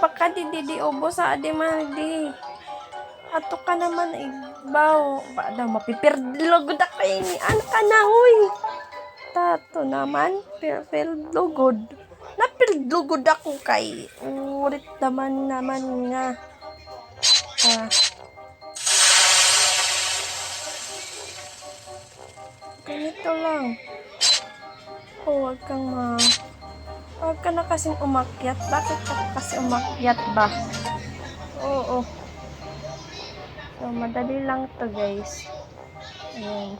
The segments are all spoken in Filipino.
Pagka di ubo sa adi man di. Ato ka naman igbaw. Ba daw mapipirdlogod ako ini. Ano ka na huy? Tato naman. Pirdlogod. Napirdlogod ako kay. Urit naman nga. Ganito lang. Huwag ka na kasing umakyat. Bakit ka kasi umakyat ba? Oo. So, madali lang to guys. Ayan.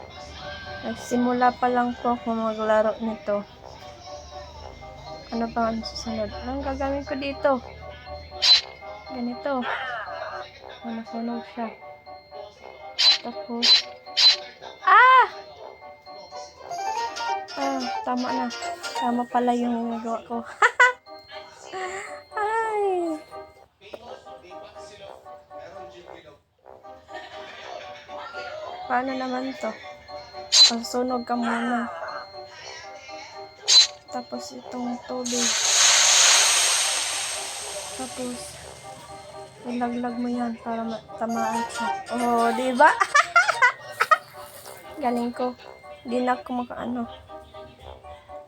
Nagsimula pa lang po ako maglaro nito. Ano pa ang susunod? Anong gagawin ko dito? Ganito. Nasunog siya. Tapos, tama na. Tama pala yung nagawa ko. Ay. Paano naman to? Pagsunog ka muna. Tapos itong tubig. Tapos, ilaglag mo yan para tamaan siya. Oh, diba? Galing ko. Hindi na ako makaano.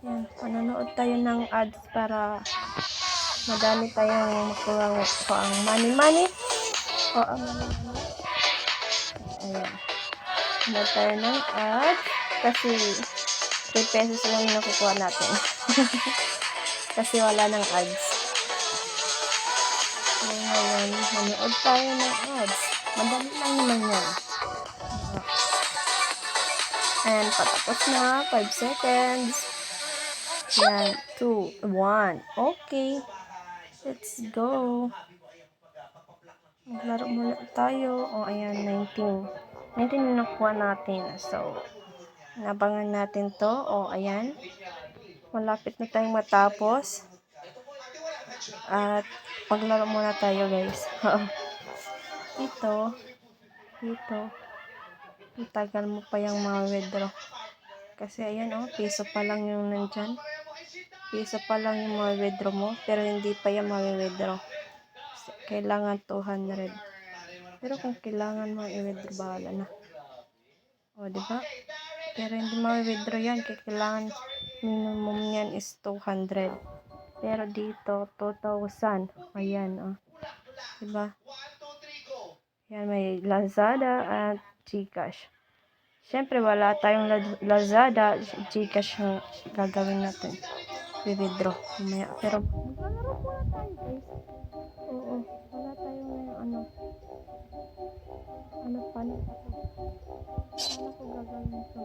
Yan, panonood tayo ng ads para madami tayong makuha ko ang money. O ang money. Ayan. Panonood tayo ng ads kasi 3 pesos lang yung nakukuha natin. Kasi wala ng ads. So, ngayon, manood tayo ng ads. Madali lang naman yan. And patapos na. 5 seconds. Yan. 2, 1. Okay. Let's go. Maglaro muna tayo. O, ayan. 19 yung nakuha natin. So, nabangan natin to. O, ayan. Malapit na tayong matapos. At maglaro muna tayo guys. Ito. Tagal mo pa yung ma-withdraw. Kasi ayan piso pa lang yung nandyan. Piso pa lang yung ma-withdraw mo. Pero hindi pa yung ma-withdraw. Kailangan 200. Pero kung kailangan mo i-withdraw, bahala na. O, diba? Pero hindi ma-withdraw yan. Kailangan minimum yan is 200. Pero dito, 2,000. Ayan, diba? Yan, may Lazada at Gcash. Siyempre, wala tayong Lazada, Gcash yung gagawin natin. I-withdraw. Mamaya. Pero, maglalaro muna tayo, guys. Oo. Wala tayong paano ko gagawin ito?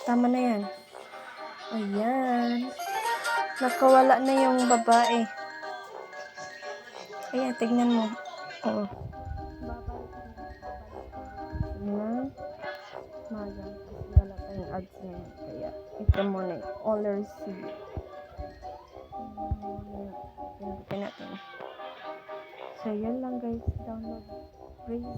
Tama na yan. Ayan. Nakawala na yung babae. Ayan, tignan mo. Oo. Ayan. Wala tayong ads na yan. Kaya, ito muna yung all receive. Pindutin natin. So, yun lang guys. Download. Crazy.